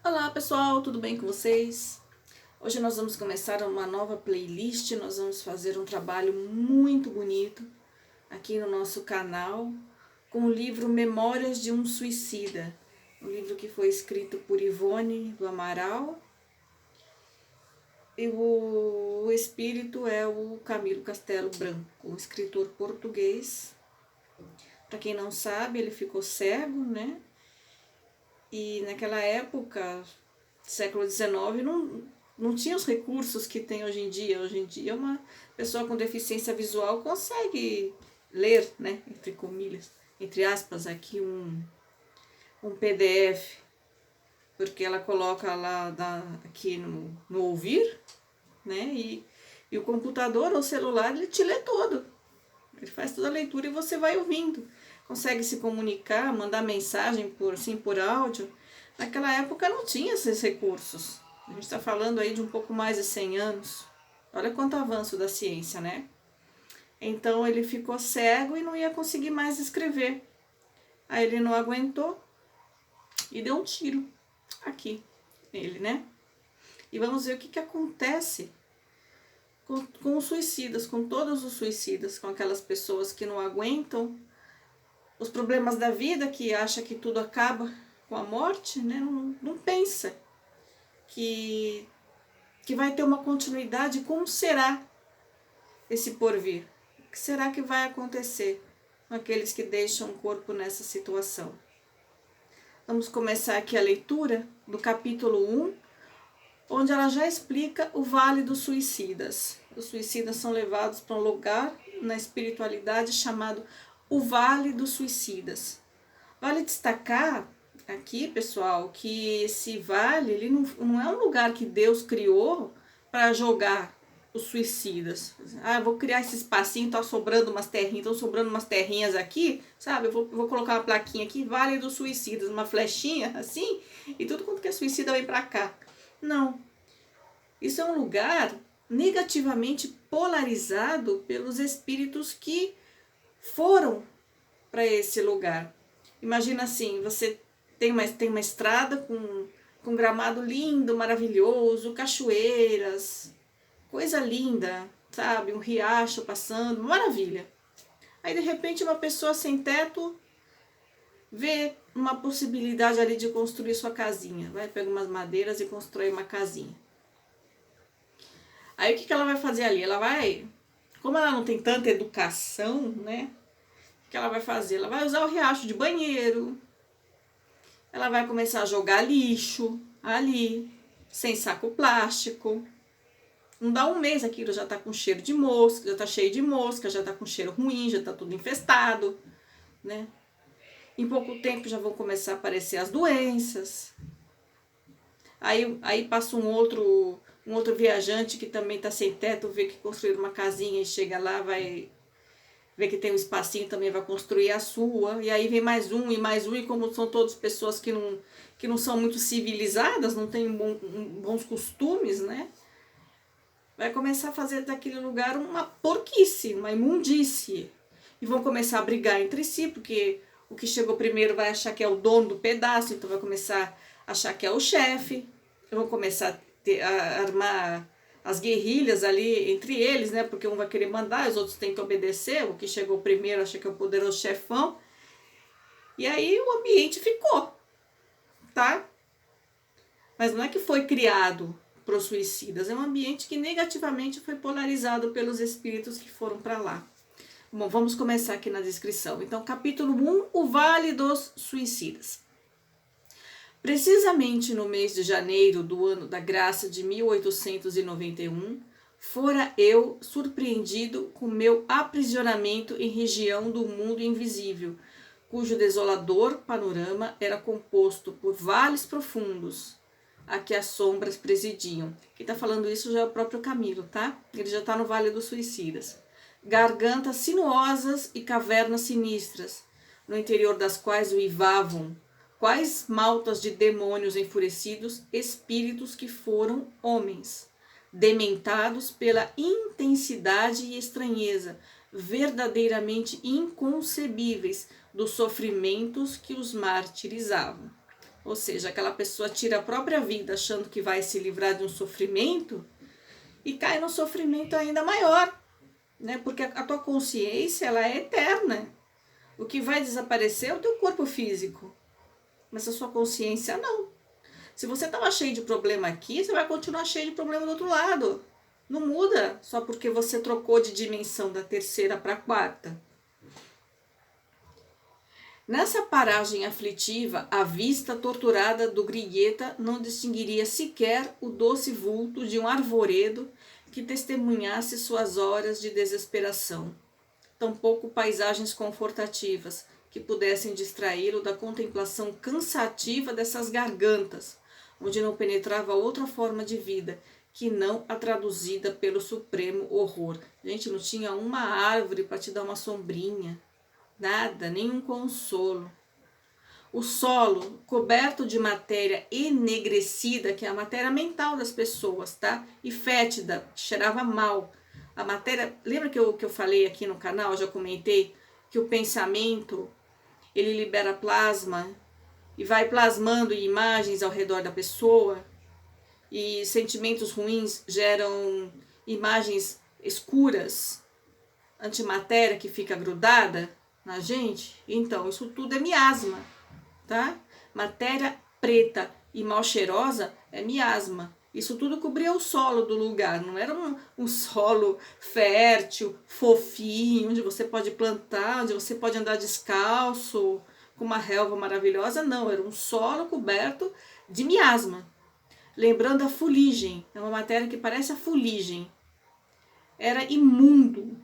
Olá pessoal, tudo bem com vocês? Hoje nós vamos começar uma nova playlist, nós vamos fazer um trabalho muito bonito aqui no nosso canal com o livro Memórias de um Suicida, um livro que foi escrito por Ivone do Amaral e o espírito é o Camilo Castelo Branco, um escritor português. Para quem não sabe, ele ficou cego, né? E naquela época, século XIX, não tinha os recursos que tem hoje em dia. Hoje em dia, uma pessoa com deficiência visual consegue ler, né, entre comilhas, entre aspas, aqui um PDF, porque ela coloca lá aqui no ouvir, né, e o computador ou celular, ele te lê todo. Ele faz toda a leitura e você vai ouvindo. Consegue se comunicar, mandar mensagem por áudio. Naquela época não tinha esses recursos. A gente está falando aí de um pouco mais de 100 anos. Olha quanto avanço da ciência, né? Então ele ficou cego e não ia conseguir mais escrever. Aí ele não aguentou e deu um tiro aqui nele, né? E vamos ver o que acontece com os suicidas, com todos os suicidas, com aquelas pessoas que não aguentam os problemas da vida, que acha que tudo acaba com a morte, né? Não pensa que vai ter uma continuidade. Como será esse porvir? O que será que vai acontecer com aqueles que deixam o corpo nessa situação? Vamos começar aqui a leitura do capítulo 1, onde ela já explica o Vale dos Suicidas. Os suicidas são levados para um lugar na espiritualidade chamado o Vale dos Suicidas. Vale destacar aqui, pessoal, que esse vale ele não é um lugar que Deus criou para jogar os suicidas. Ah, eu vou criar esse espacinho, tá sobrando umas terrinhas, estão sobrando umas terrinhas aqui, sabe? Eu vou colocar uma plaquinha aqui, Vale dos Suicidas, uma flechinha assim, e tudo quanto que é suicida vem para cá. Não. Isso é um lugar negativamente polarizado pelos espíritos que foram para esse lugar. Imagina assim, você tem uma estrada com gramado lindo, maravilhoso, cachoeiras, coisa linda, sabe? Um riacho passando, maravilha. Aí de repente uma pessoa sem teto vê uma possibilidade ali de construir sua casinha. Vai pegar umas madeiras e constrói uma casinha. Aí o que ela vai fazer ali? Ela vai, como ela não tem tanta educação, né? O que ela vai fazer? Ela vai usar o riacho de banheiro. Ela vai começar a jogar lixo ali, sem saco plástico. Não dá um mês, aquilo já tá com cheiro de mosca, já tá cheio de mosca, já tá com cheiro ruim, já tá tudo infestado, né? Em pouco tempo já vão começar a aparecer as doenças. Aí passa um outro viajante que também tá sem teto, vê que construir uma casinha e chega lá, vai ver que tem um espacinho, também vai construir a sua, e aí vem mais um, e como são todas pessoas que não são muito civilizadas, não têm bons costumes, né? Vai começar a fazer daquele lugar uma porquice, uma imundície. E vão começar a brigar entre si, porque o que chegou primeiro vai achar que é o dono do pedaço, então vai começar a achar que é o chefe, vão começar a armar as guerrilhas ali entre eles, né? Porque um vai querer mandar, os outros têm que obedecer, o que chegou primeiro acha que é o poderoso chefão. E aí o ambiente ficou, tá? Mas não é que foi criado para os suicidas, é um ambiente que negativamente foi polarizado pelos espíritos que foram para lá. Bom, vamos começar aqui na descrição. Então, capítulo 1, o Vale dos Suicidas. Precisamente no mês de janeiro do ano da graça de 1891, fora eu surpreendido com meu aprisionamento em região do mundo invisível, cujo desolador panorama era composto por vales profundos, a que as sombras presidiam. Quem está falando isso já é o próprio Camilo, tá? Ele já está no Vale dos Suicidas. Gargantas sinuosas e cavernas sinistras, no interior das quais uivavam quais maltas de demônios enfurecidos, espíritos que foram homens, dementados pela intensidade e estranheza, verdadeiramente inconcebíveis dos sofrimentos que os martirizavam. Ou seja, aquela pessoa tira a própria vida achando que vai se livrar de um sofrimento e cai num sofrimento ainda maior, né? Porque a tua consciência, ela é eterna. O que vai desaparecer é o teu corpo físico, mas a sua consciência não. Se você estava cheio de problema aqui, você vai continuar cheio de problema do outro lado. Não muda só porque você trocou de dimensão da terceira para a quarta. Nessa paragem aflitiva, a vista torturada do Grigueta não distinguiria sequer o doce vulto de um arvoredo que testemunhasse suas horas de desesperação. Tampouco paisagens confortativas que pudessem distraí-lo da contemplação cansativa dessas gargantas, onde não penetrava outra forma de vida que não a traduzida pelo supremo horror. Gente, não tinha uma árvore para te dar uma sombrinha. Nada, nenhum consolo. O solo coberto de matéria enegrecida, que é a matéria mental das pessoas, tá? E fétida, cheirava mal. A matéria, lembra que eu falei aqui no canal, eu já comentei, que o pensamento, ele libera plasma e vai plasmando imagens ao redor da pessoa, e sentimentos ruins geram imagens escuras, antimatéria que fica grudada na gente. Então, isso tudo é miasma, tá? Matéria preta e mal cheirosa é miasma. Isso tudo cobria o solo do lugar, não era um solo fértil, fofinho, onde você pode plantar, onde você pode andar descalço, com uma relva maravilhosa, não. Era um solo coberto de miasma. Lembrando a fuligem, é uma matéria que parece a fuligem. Era imundo,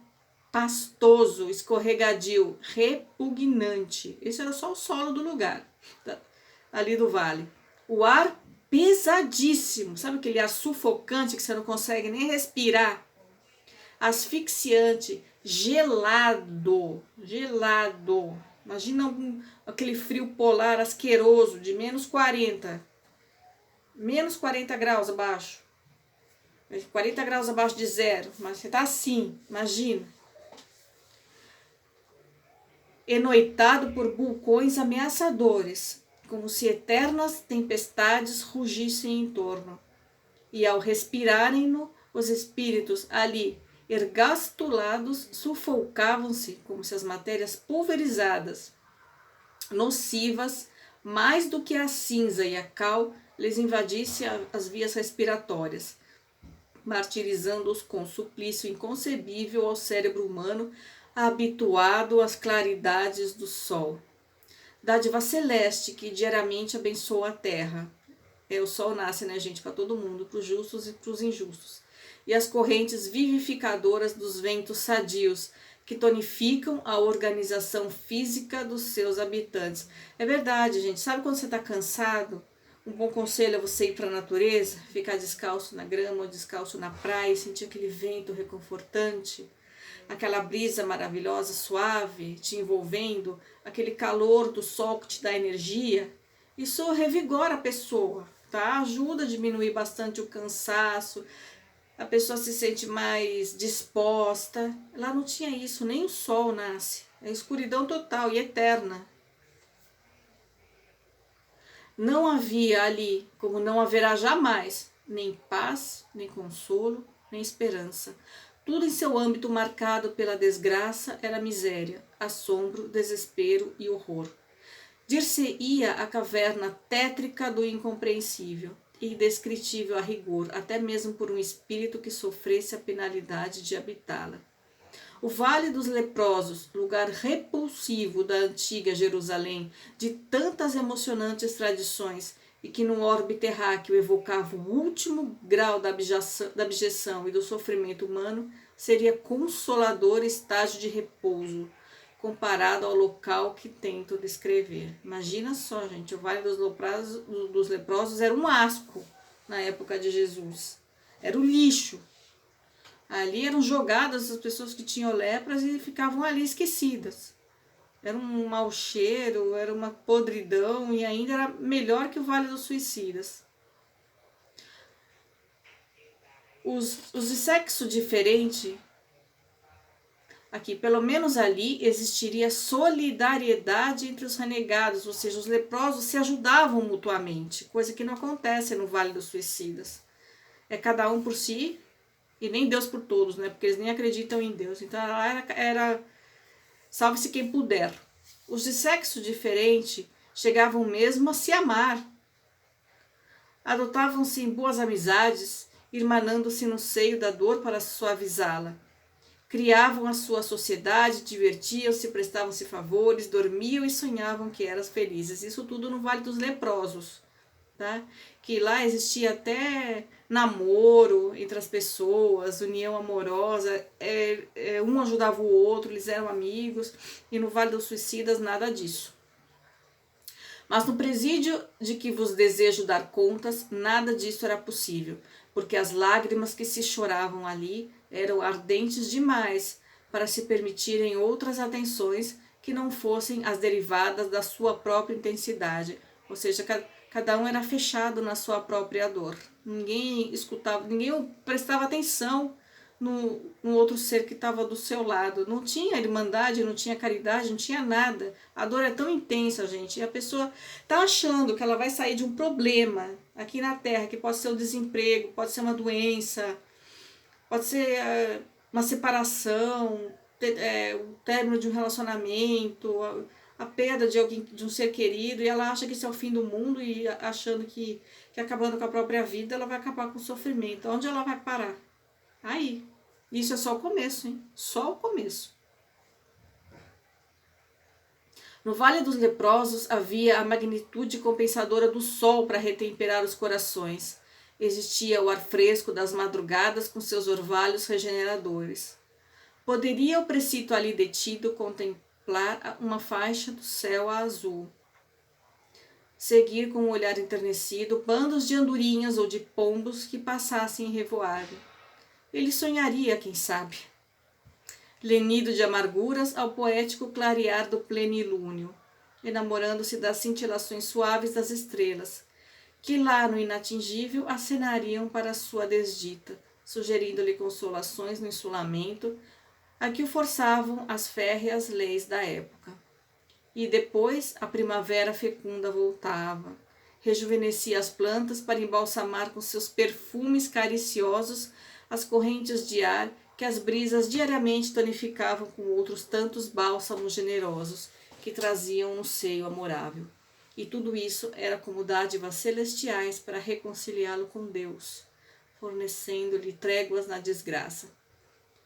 pastoso, escorregadio, repugnante. Esse era só o solo do lugar, ali do vale. O ar pesadíssimo, sabe aquele ar sufocante que você não consegue nem respirar? Asfixiante, gelado. Imagina aquele frio polar asqueroso de menos 40. Menos 40 graus abaixo. 40 graus abaixo de zero. Mas você tá assim, imagina. Enoitado por vulcões ameaçadores, como se eternas tempestades rugissem em torno. E ao respirarem-no, os espíritos ali ergastulados sufocavam-se como se as matérias pulverizadas, nocivas, mais do que a cinza e a cal, lhes invadisse as vias respiratórias, martirizando-os com suplício inconcebível ao cérebro humano habituado às claridades do sol. Dádiva celeste que diariamente abençoa a terra. O sol nasce, né, gente, para todo mundo, para os justos e para os injustos. E as correntes vivificadoras dos ventos sadios, que tonificam a organização física dos seus habitantes. É verdade, gente. Sabe quando você está cansado? Um bom conselho é você ir para a natureza, ficar descalço na grama ou descalço na praia, sentir aquele vento reconfortante, aquela brisa maravilhosa, suave, te envolvendo, aquele calor do sol que te dá energia. Isso revigora a pessoa, tá? Ajuda a diminuir bastante o cansaço, a pessoa se sente mais disposta. Lá não tinha isso, nem o sol nasce. É escuridão total e eterna. Não havia ali, como não haverá jamais, nem paz, nem consolo, nem esperança. Tudo em seu âmbito marcado pela desgraça era miséria, assombro, desespero e horror. Dir-se-ia a caverna tétrica do incompreensível, indescritível a rigor, até mesmo por um espírito que sofresse a penalidade de habitá-la. O Vale dos Leprosos, lugar repulsivo da antiga Jerusalém, de tantas emocionantes tradições, e que no orbe terráqueo evocava o último grau da abjeção e do sofrimento humano, seria consolador estágio de repouso, comparado ao local que tento descrever. Imagina só, gente, o Vale dos Leprosos era um asco na época de Jesus. Era o lixo. Ali eram jogadas as pessoas que tinham lepras e ficavam ali esquecidas. Era um mau cheiro, era uma podridão e ainda era melhor que o Vale dos Suicidas. Os de sexo diferente aqui, pelo menos ali existiria solidariedade entre os renegados, ou seja, os leprosos se ajudavam mutuamente, coisa que não acontece no Vale dos Suicidas. É cada um por si e nem Deus por todos, né? Porque eles nem acreditam em Deus. Então lá era salve-se quem puder. Os de sexo diferente chegavam mesmo a se amar. Adotavam-se em boas amizades, irmanando-se no seio da dor para suavizá-la. Criavam a sua sociedade, divertiam-se, prestavam-se favores, dormiam e sonhavam que eram felizes. Isso tudo no Vale dos Leprosos, tá? Que lá existia até namoro entre as pessoas, união amorosa, um ajudava o outro, eles eram amigos, e no Vale dos Suicidas nada disso. Mas no presídio de que vos desejo dar contas, nada disso era possível, porque as lágrimas que se choravam ali eram ardentes demais para se permitirem outras atenções que não fossem as derivadas da sua própria intensidade, ou seja, cada um era fechado na sua própria dor. Ninguém escutava, ninguém prestava atenção no outro ser que estava do seu lado. Não tinha irmandade, não tinha caridade, não tinha nada. A dor é tão intensa, gente. E a pessoa está achando que ela vai sair de um problema aqui na Terra, que pode ser o desemprego, pode ser uma doença, pode ser uma separação, o término de um relacionamento, a perda de alguém, de um ser querido, e ela acha que isso é o fim do mundo, e achando que acabando com a própria vida, ela vai acabar com o sofrimento. Onde ela vai parar? Aí. Isso é só o começo, hein? Só o começo. No Vale dos Leprosos havia a magnitude compensadora do sol para retemperar os corações. Existia o ar fresco das madrugadas com seus orvalhos regeneradores. Poderia o precito ali detido contemplar uma faixa do céu a azul. Seguir com o olhar enternecido bandos de andorinhas ou de pombos que passassem em revoado. Ele sonharia, quem sabe. Lenido de amarguras ao poético clarear do plenilúnio, enamorando-se das cintilações suaves das estrelas, que lá no inatingível acenariam para sua desdita, sugerindo-lhe consolações no insulamento, a que o forçavam as férreas leis da época. E depois a primavera fecunda voltava, rejuvenescia as plantas para embalsamar com seus perfumes cariciosos as correntes de ar que as brisas diariamente tonificavam com outros tantos bálsamos generosos que traziam no seio amorável. E tudo isso era como dádivas celestiais para reconciliá-lo com Deus, fornecendo-lhe tréguas na desgraça.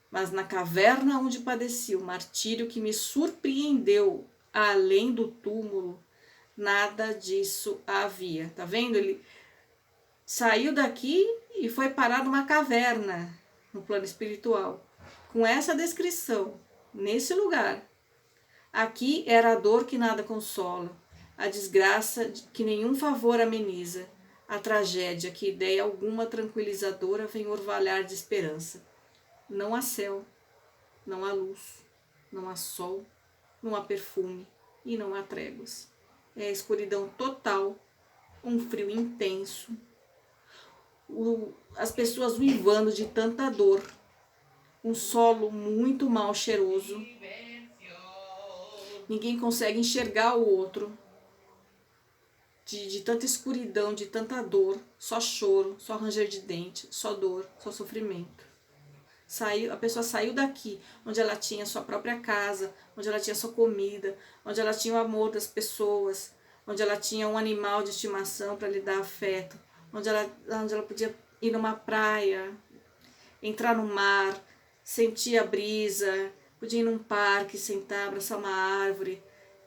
Mas na caverna onde padeci o martírio que me surpreendeu além do túmulo, nada disso havia. Tá vendo? Ele saiu daqui e foi parar numa caverna, no plano espiritual, com essa descrição, nesse lugar. Aqui era a dor que nada consola, a desgraça que nenhum favor ameniza, a tragédia que ideia alguma tranquilizadora vem orvalhar de esperança. Não há céu, não há luz, não há sol, não há perfume e não há tréguas. É a escuridão total, um frio intenso, as pessoas uivando de tanta dor, um solo muito mal cheiroso, ninguém consegue enxergar o outro, de tanta escuridão, de tanta dor, só choro, só ranger de dente, só dor, só sofrimento. A pessoa saiu daqui, onde ela tinha sua própria casa, onde ela tinha sua comida, onde ela tinha o amor das pessoas, onde ela tinha um animal de estimação para lhe dar afeto, onde ela podia ir numa praia, entrar no mar, sentir a brisa, podia ir num parque, sentar, abraçar uma árvore,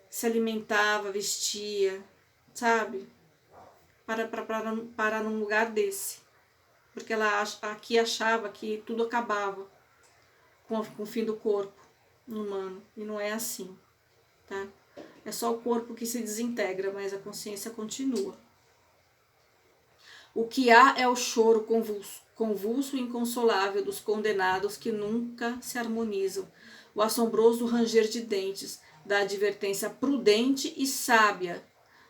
se alimentava, vestia, sabe? Para num lugar desse. Porque ela aqui achava que tudo acabava com o fim do corpo humano. E não é assim, tá? É só o corpo que se desintegra, mas a consciência continua. O que há é o choro convulso e inconsolável dos condenados que nunca se harmonizam, o assombroso ranger de dentes da advertência prudente e sábia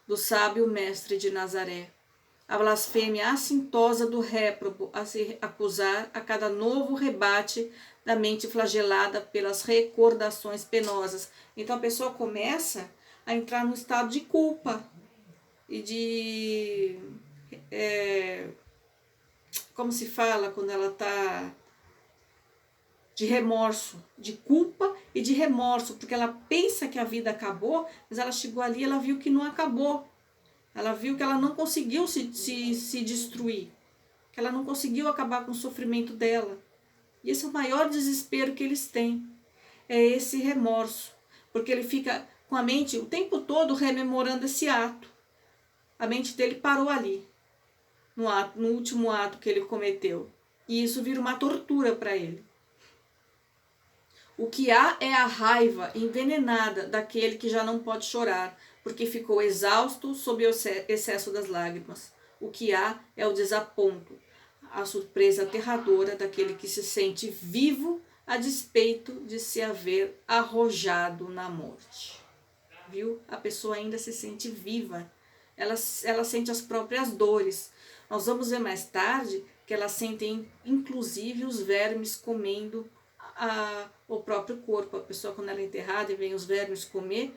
do sábio mestre de Nazaré, a blasfêmia assintosa do réprobo a se acusar a cada novo rebate da mente flagelada pelas recordações penosas. Então a pessoa começa a entrar num estado de culpa e de... como se fala quando ela está... de remorso, de culpa e de remorso, porque ela pensa que a vida acabou, mas ela chegou ali e ela viu que não acabou. Ela viu que ela não conseguiu se destruir, que ela não conseguiu acabar com o sofrimento dela. E esse é o maior desespero que eles têm, é esse remorso, porque ele fica com a mente o tempo todo rememorando esse ato. A mente dele parou ali, no último ato que ele cometeu, e isso vira uma tortura para ele. O que há é a raiva envenenada daquele que já não pode chorar, porque ficou exausto sob o excesso das lágrimas. O que há é o desaponto, a surpresa aterradora daquele que se sente vivo a despeito de se haver arrojado na morte. Viu? A pessoa ainda se sente viva, ela sente as próprias dores. Nós vamos ver mais tarde que ela sente inclusive os vermes comendo o próprio corpo. A pessoa, quando ela é enterrada e vem os vermes comer,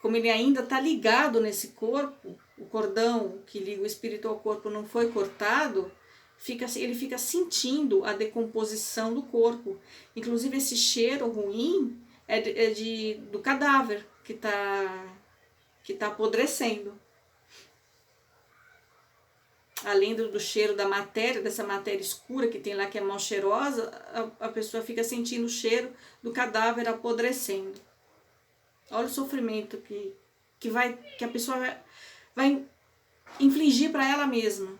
como ele ainda está ligado nesse corpo, o cordão que liga o espírito ao corpo não foi cortado, ele fica sentindo a decomposição do corpo. Inclusive esse cheiro ruim do cadáver que tá apodrecendo. Além do cheiro da matéria, dessa matéria escura que tem lá, que é mal cheirosa, a pessoa fica sentindo o cheiro do cadáver apodrecendo. Olha o sofrimento que a pessoa vai infligir para ela mesma.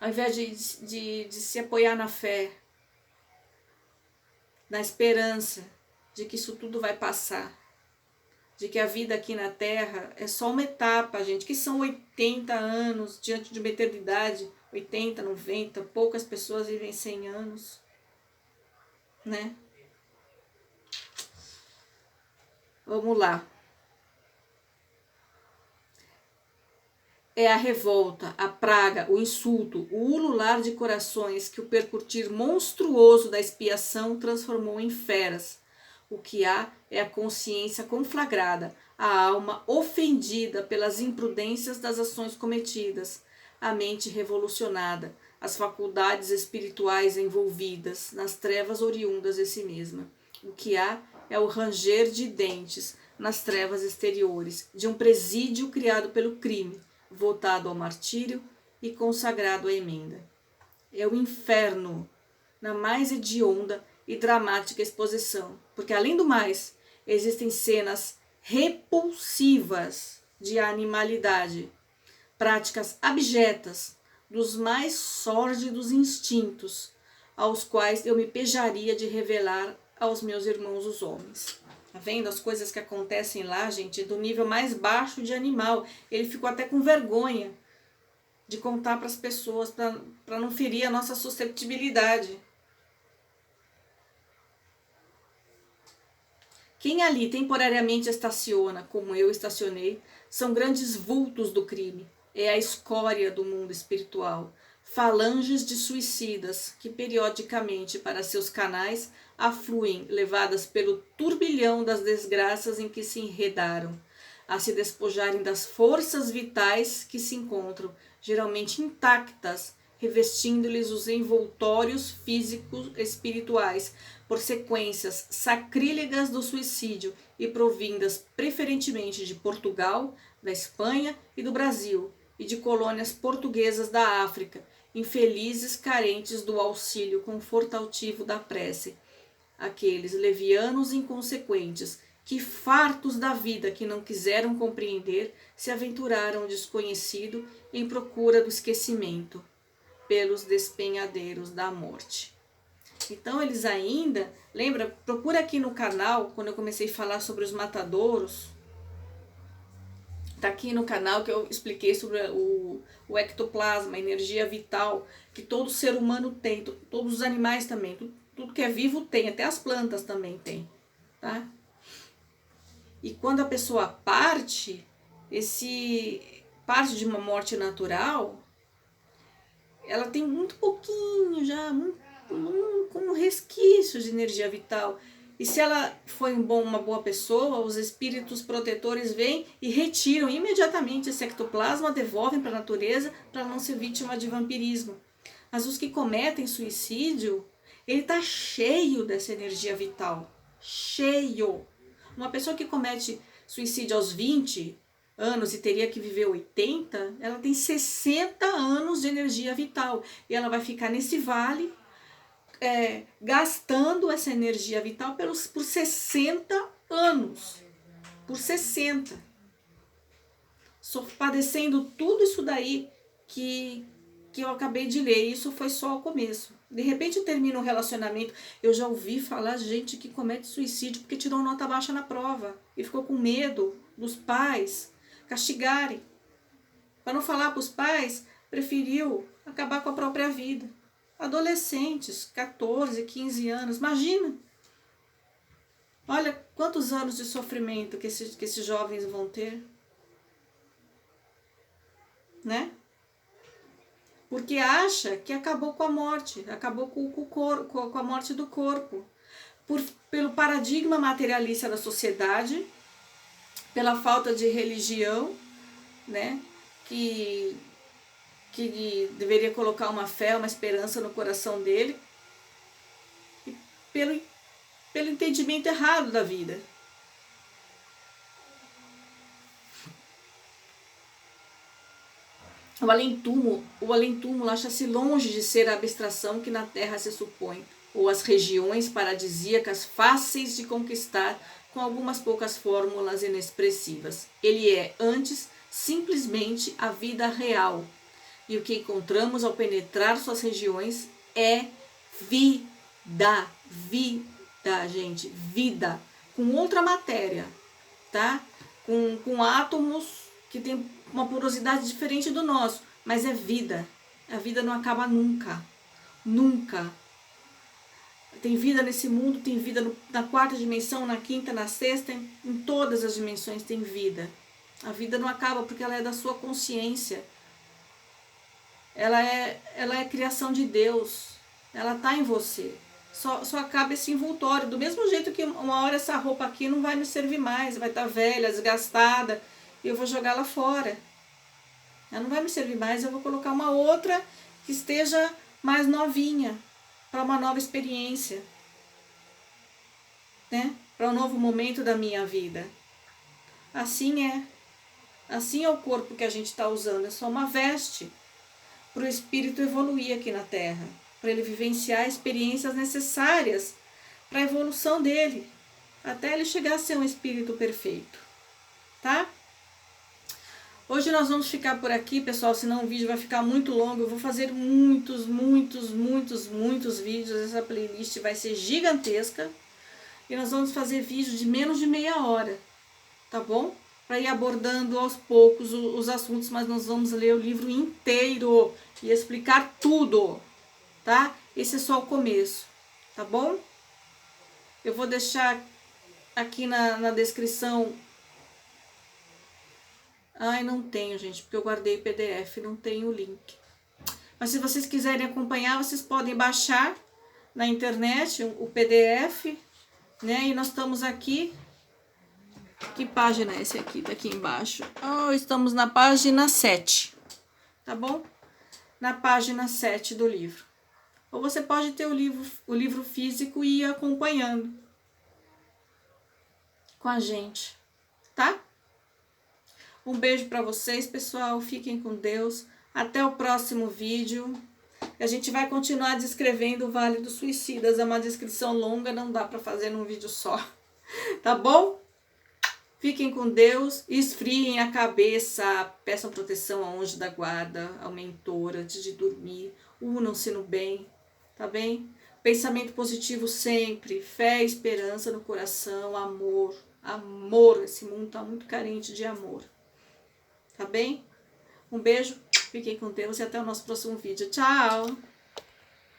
Ao invés de se apoiar na fé, na esperança de que isso tudo vai passar, de que a vida aqui na Terra é só uma etapa, gente, que são 80 anos diante de uma eternidade, 80, 90, poucas pessoas vivem 100 anos, né? Vamos lá. É a revolta, a praga, o insulto, o ulular de corações que o percutir monstruoso da expiação transformou em feras. O que há é a consciência conflagrada, a alma ofendida pelas imprudências das ações cometidas, a mente revolucionada, as faculdades espirituais envolvidas nas trevas oriundas de si mesma. O que há é o ranger de dentes nas trevas exteriores de um presídio criado pelo crime, voltado ao martírio e consagrado à emenda. É o inferno na mais hedionda e dramática exposição, porque além do mais, existem cenas repulsivas de animalidade, práticas abjetas dos mais sórdidos instintos, aos quais eu me pejaria de revelar aos meus irmãos os homens. Tá vendo as coisas que acontecem lá, gente, do nível mais baixo de animal. Ele ficou até com vergonha de contar para as pessoas, para não ferir a nossa susceptibilidade. Quem ali temporariamente estaciona, como eu estacionei, são grandes vultos do crime. É a escória do mundo espiritual. Falanges de suicidas que periodicamente para seus canais afluem, levadas pelo turbilhão das desgraças em que se enredaram, a se despojarem das forças vitais que se encontram, geralmente intactas, revestindo-lhes os envoltórios físicos espirituais, por sequências sacrílegas do suicídio e provindas preferentemente de Portugal, da Espanha e do Brasil, e de colônias portuguesas da África, infelizes carentes do auxílio confortativo da prece. Aqueles levianos inconsequentes, que fartos da vida que não quiseram compreender, se aventuraram ao desconhecido em procura do esquecimento, pelos despenhadeiros da morte. Então eles ainda, lembra, procura aqui no canal, quando eu comecei a falar sobre os matadouros, tá aqui no canal que eu expliquei sobre o ectoplasma, a energia vital que todo ser humano tem, todos os animais também, tudo que é vivo tem, até as plantas também tem, tá? E quando a pessoa parte, parte de uma morte natural, ela tem muito pouquinho já, com resquícios de energia vital. E se ela foi uma boa pessoa, os espíritos protetores vêm e retiram imediatamente esse ectoplasma, devolvem para a natureza para não ser vítima de vampirismo. Mas os que cometem suicídio, ele está cheio dessa energia vital. Cheio. Uma pessoa que comete suicídio aos 20 anos e teria que viver 80, ela tem 60 anos de energia vital. E ela vai ficar nesse vale, gastando essa energia vital por 60 anos. Por 60. Padecendo tudo isso daí que eu acabei de ler. Isso foi só o começo. De repente termina um relacionamento. Eu já ouvi falar gente que comete suicídio porque tirou nota baixa na prova e ficou com medo dos pais castigarem. Para não falar para os pais, preferiu acabar com a própria vida. Adolescentes, 14, 15 anos, imagina. Olha quantos anos de sofrimento que esses jovens vão ter. Né? Porque acha que acabou com a morte, acabou com a morte do corpo. Pelo paradigma materialista da sociedade, pela falta de religião, né? Que deveria colocar uma fé, uma esperança no coração dele, e pelo entendimento errado da vida. O além-túmulo acha-se longe de ser a abstração que na Terra se supõe, ou as regiões paradisíacas fáceis de conquistar com algumas poucas fórmulas inexpressivas. Ele é, antes, simplesmente a vida real. E o que encontramos ao penetrar suas regiões é vida. Vida, gente. Vida. Com outra matéria, tá? Com átomos que tem uma porosidade diferente do nosso. Mas é vida. A vida não acaba nunca. Nunca. Tem vida nesse mundo, tem vida na quarta dimensão, na quinta, na sexta, em todas as dimensões tem vida. A vida não acaba porque ela é da sua consciência. Ela é criação de Deus. Ela está em você. Só acaba esse envoltório. Do mesmo jeito que uma hora essa roupa aqui não vai me servir mais. Vai estar velha, desgastada. E eu vou jogá-la fora. Ela não vai me servir mais. Eu vou colocar uma outra que esteja mais novinha. Para uma nova experiência. Né? Para um novo momento da minha vida. Assim é. Assim é o corpo que a gente está usando. É só uma veste. Para o espírito evoluir aqui na Terra, para ele vivenciar experiências necessárias para a evolução dele, até ele chegar a ser um espírito perfeito, tá? Hoje nós vamos ficar por aqui, pessoal, senão o vídeo vai ficar muito longo. Eu vou fazer muitos vídeos, essa playlist vai ser gigantesca e nós vamos fazer vídeos de menos de meia hora, tá bom? Para ir abordando aos poucos os assuntos, mas nós vamos ler o livro inteiro e explicar tudo, tá? Esse é só o começo, tá bom? Eu vou deixar aqui na descrição. Ai, não tenho, gente, porque eu guardei PDF, não tenho o link. Mas se vocês quiserem acompanhar, vocês podem baixar na internet o PDF, né? E nós estamos aqui. Que página é esse aqui? Tá aqui embaixo. Oh, estamos na página 7. Tá bom? Na página 7 do livro. Ou você pode ter o livro físico e ir acompanhando com a gente. Tá? Um beijo para vocês, pessoal. Fiquem com Deus. Até o próximo vídeo. A gente vai continuar descrevendo o Vale dos Suicidas. É uma descrição longa, não dá para fazer num vídeo só. Tá bom? Fiquem com Deus, esfriem a cabeça, peçam proteção ao anjo da guarda, ao mentor antes de dormir, unam-se no bem, tá bem? Pensamento positivo sempre, fé e esperança no coração, amor, esse mundo tá muito carente de amor, tá bem? Um beijo, fiquem com Deus e até o nosso próximo vídeo. Tchau!